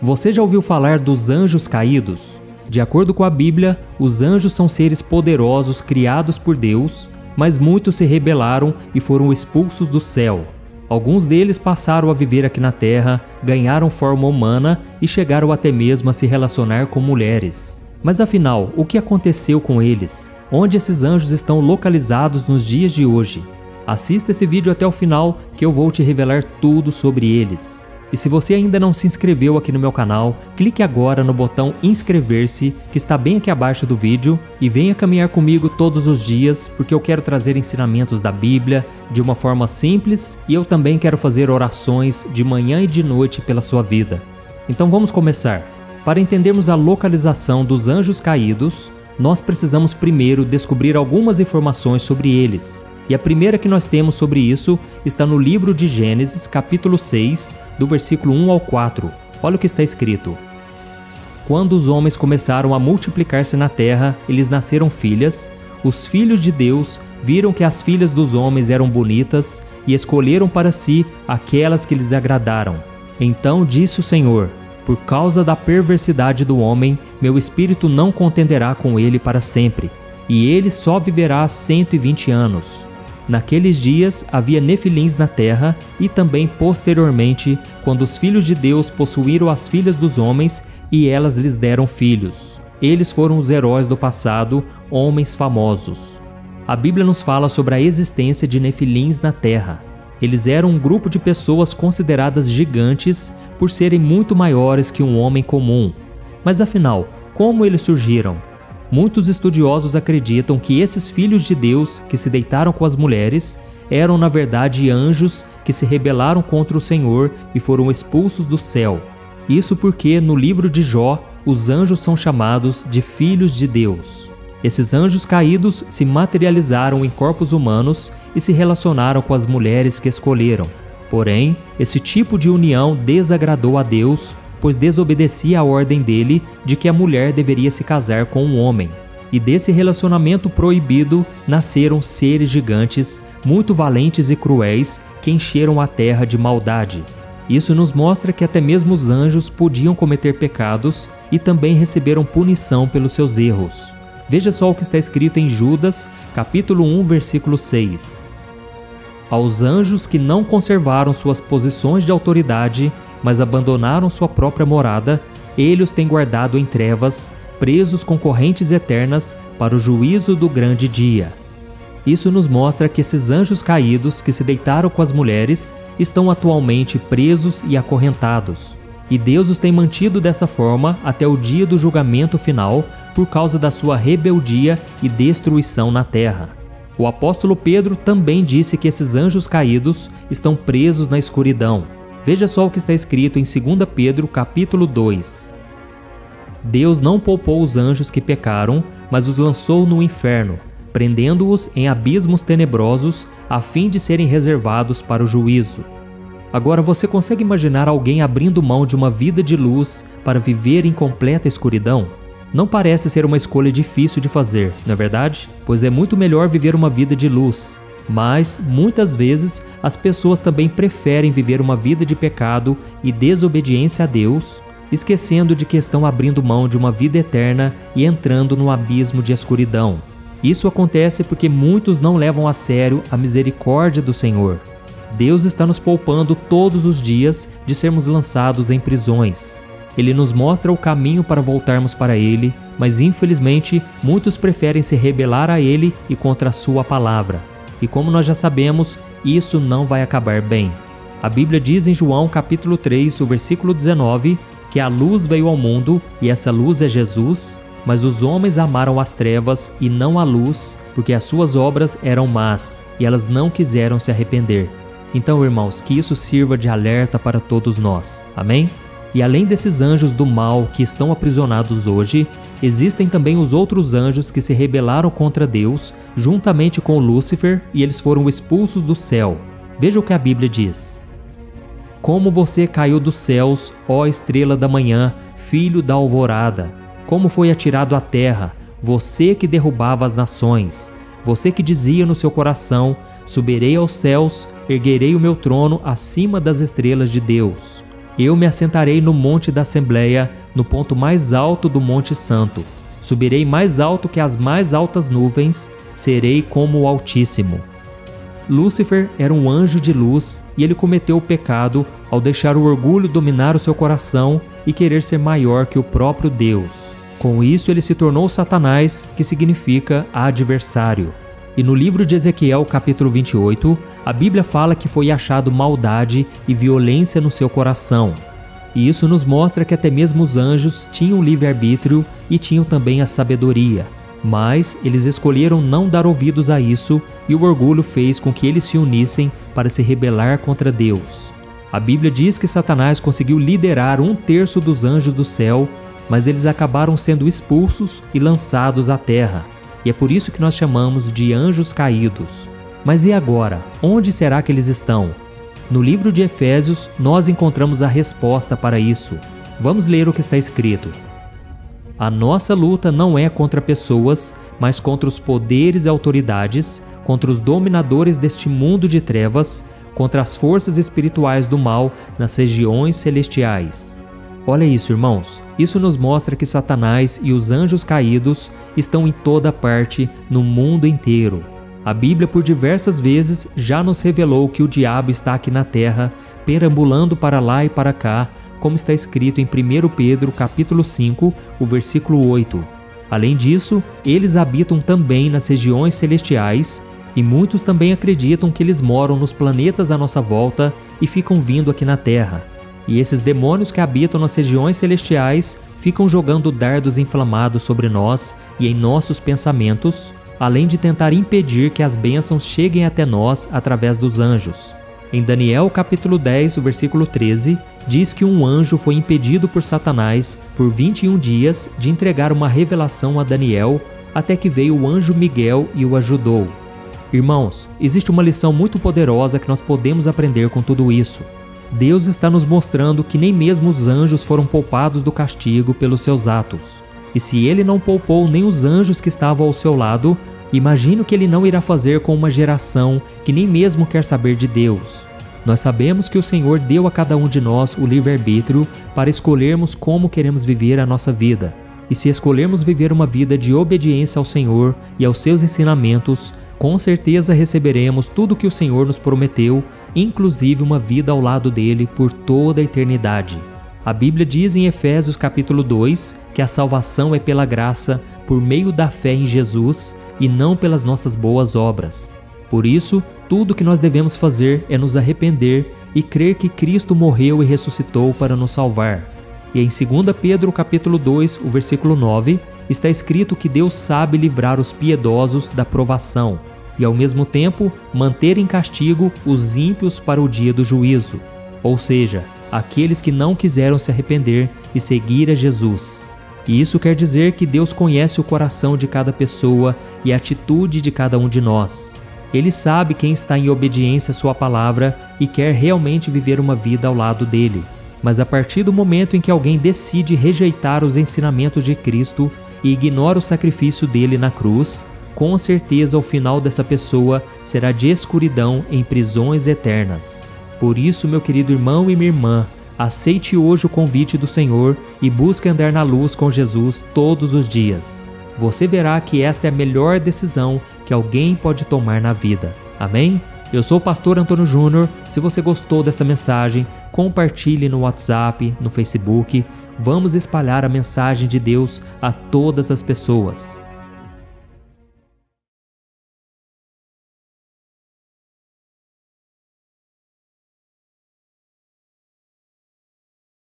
Você já ouviu falar dos anjos caídos? De acordo com a Bíblia, os anjos são seres poderosos criados por Deus, mas muitos se rebelaram e foram expulsos do céu. Alguns deles passaram a viver aqui na Terra, ganharam forma humana e chegaram até mesmo a se relacionar com mulheres. Mas afinal, o que aconteceu com eles? Onde esses anjos estão localizados nos dias de hoje? Assista esse vídeo até o final que eu vou te revelar tudo sobre eles. E se você ainda não se inscreveu aqui no meu canal, clique agora no botão inscrever-se que está bem aqui abaixo do vídeo e venha caminhar comigo todos os dias, porque eu quero trazer ensinamentos da Bíblia de uma forma simples e eu também quero fazer orações de manhã e de noite pela sua vida. Então vamos começar. Para entendermos a localização dos anjos caídos, nós precisamos primeiro descobrir algumas informações sobre eles. E a primeira que nós temos sobre isso está no livro de Gênesis, capítulo 6, do versículo 1 ao 4. Olha o que está escrito. Quando os homens começaram a multiplicar-se na terra, eles nasceram filhas. Os filhos de Deus viram que as filhas dos homens eram bonitas e escolheram para si aquelas que lhes agradaram. Então disse o Senhor: por causa da perversidade do homem, meu espírito não contenderá com ele para sempre, e ele só viverá 120 anos. Naqueles dias havia nefilins na terra, e também posteriormente, quando os filhos de Deus possuíram as filhas dos homens, e elas lhes deram filhos. Eles foram os heróis do passado, homens famosos. A Bíblia nos fala sobre a existência de nefilins na terra. Eles eram um grupo de pessoas consideradas gigantes por serem muito maiores que um homem comum. Mas afinal, como eles surgiram? Muitos estudiosos acreditam que esses filhos de Deus que se deitaram com as mulheres eram na verdade anjos que se rebelaram contra o Senhor e foram expulsos do céu. Isso porque no livro de Jó, os anjos são chamados de filhos de Deus. Esses anjos caídos se materializaram em corpos humanos e se relacionaram com as mulheres que escolheram. Porém, esse tipo de união desagradou a Deus, pois desobedecia a ordem dele de que a mulher deveria se casar com um homem. E desse relacionamento proibido nasceram seres gigantes, muito valentes e cruéis, que encheram a terra de maldade. Isso nos mostra que até mesmo os anjos podiam cometer pecados e também receberam punição pelos seus erros. Veja só o que está escrito em Judas, capítulo 1, versículo 6. Aos anjos que não conservaram suas posições de autoridade, mas abandonaram sua própria morada, ele os tem guardado em trevas, presos com correntes eternas para o juízo do grande dia. Isso nos mostra que esses anjos caídos que se deitaram com as mulheres estão atualmente presos e acorrentados. E Deus os tem mantido dessa forma até o dia do julgamento final por causa da sua rebeldia e destruição na terra. O apóstolo Pedro também disse que esses anjos caídos estão presos na escuridão. Veja só o que está escrito em 2 Pedro capítulo 2. Deus não poupou os anjos que pecaram, mas os lançou no inferno, prendendo-os em abismos tenebrosos, a fim de serem reservados para o juízo. Agora você consegue imaginar alguém abrindo mão de uma vida de luz para viver em completa escuridão? Não parece ser uma escolha difícil de fazer, não é verdade? Pois é muito melhor viver uma vida de luz. Mas, muitas vezes, as pessoas também preferem viver uma vida de pecado e desobediência a Deus, esquecendo de que estão abrindo mão de uma vida eterna e entrando no abismo de escuridão. Isso acontece porque muitos não levam a sério a misericórdia do Senhor. Deus está nos poupando todos os dias de sermos lançados em prisões. Ele nos mostra o caminho para voltarmos para Ele, mas infelizmente muitos preferem se rebelar a Ele e contra a sua palavra. E como nós já sabemos, isso não vai acabar bem. A Bíblia diz em João capítulo 3, o versículo 19, que a luz veio ao mundo e essa luz é Jesus, mas os homens amaram as trevas e não a luz, porque as suas obras eram más e elas não quiseram se arrepender. Então, irmãos, que isso sirva de alerta para todos nós. Amém? E além desses anjos do mal que estão aprisionados hoje, existem também os outros anjos que se rebelaram contra Deus, juntamente com Lúcifer, e eles foram expulsos do céu. Veja o que a Bíblia diz. Como você caiu dos céus, ó estrela da manhã, filho da alvorada. Como foi atirado à terra, você que derrubava as nações. Você que dizia no seu coração, subirei aos céus, erguerei o meu trono acima das estrelas de Deus. Eu me assentarei no monte da Assembleia, no ponto mais alto do Monte Santo. Subirei mais alto que as mais altas nuvens, serei como o Altíssimo. Lúcifer era um anjo de luz e ele cometeu o pecado ao deixar o orgulho dominar o seu coração e querer ser maior que o próprio Deus. Com isso, ele se tornou Satanás, que significa adversário. E no livro de Ezequiel, capítulo 28, a Bíblia fala que foi achado maldade e violência no seu coração. E isso nos mostra que até mesmo os anjos tinham livre-arbítrio e tinham também a sabedoria. Mas eles escolheram não dar ouvidos a isso e o orgulho fez com que eles se unissem para se rebelar contra Deus. A Bíblia diz que Satanás conseguiu liderar 1/3 dos anjos do céu, mas eles acabaram sendo expulsos e lançados à terra. E é por isso que nós chamamos de anjos caídos. Mas e agora? Onde será que eles estão? No livro de Efésios, nós encontramos a resposta para isso. Vamos ler o que está escrito. A nossa luta não é contra pessoas, mas contra os poderes e autoridades, contra os dominadores deste mundo de trevas, contra as forças espirituais do mal nas regiões celestiais. Olha isso, irmãos. Isso nos mostra que Satanás e os anjos caídos estão em toda parte, no mundo inteiro. A Bíblia por diversas vezes já nos revelou que o diabo está aqui na terra, perambulando para lá e para cá, como está escrito em 1 Pedro capítulo 5, o versículo 8. Além disso, eles habitam também nas regiões celestiais, e muitos também acreditam que eles moram nos planetas à nossa volta e ficam vindo aqui na Terra. E esses demônios que habitam nas regiões celestiais ficam jogando dardos inflamados sobre nós e em nossos pensamentos, além de tentar impedir que as bênçãos cheguem até nós através dos anjos. Em Daniel capítulo 10, o versículo 13, diz que um anjo foi impedido por Satanás por 21 dias de entregar uma revelação a Daniel, até que veio o anjo Miguel e o ajudou. Irmãos, existe uma lição muito poderosa que nós podemos aprender com tudo isso. Deus está nos mostrando que nem mesmo os anjos foram poupados do castigo pelos seus atos. E se ele não poupou nem os anjos que estavam ao seu lado, imagine o que ele não irá fazer com uma geração que nem mesmo quer saber de Deus. Nós sabemos que o Senhor deu a cada um de nós o livre-arbítrio para escolhermos como queremos viver a nossa vida. E se escolhermos viver uma vida de obediência ao Senhor e aos seus ensinamentos, com certeza receberemos tudo o que o Senhor nos prometeu, inclusive uma vida ao lado dele por toda a eternidade. A Bíblia diz em Efésios capítulo 2 que a salvação é pela graça, por meio da fé em Jesus e não pelas nossas boas obras. Por isso, tudo o que nós devemos fazer é nos arrepender e crer que Cristo morreu e ressuscitou para nos salvar. E em 2 Pedro capítulo 2, o versículo 9, está escrito que Deus sabe livrar os piedosos da provação e, ao mesmo tempo, manter em castigo os ímpios para o dia do juízo, ou seja, aqueles que não quiseram se arrepender e seguir a Jesus. E isso quer dizer que Deus conhece o coração de cada pessoa e a atitude de cada um de nós. Ele sabe quem está em obediência à sua palavra e quer realmente viver uma vida ao lado dele. Mas a partir do momento em que alguém decide rejeitar os ensinamentos de Cristo e ignora o sacrifício dele na cruz, com certeza o final dessa pessoa será de escuridão em prisões eternas. Por isso, meu querido irmão e minha irmã, aceite hoje o convite do Senhor e busque andar na luz com Jesus todos os dias. Você verá que esta é a melhor decisão que alguém pode tomar na vida. Amém? Eu sou o pastor Antônio Júnior. Se você gostou dessa mensagem, compartilhe no WhatsApp, no Facebook. Vamos espalhar a mensagem de Deus a todas as pessoas.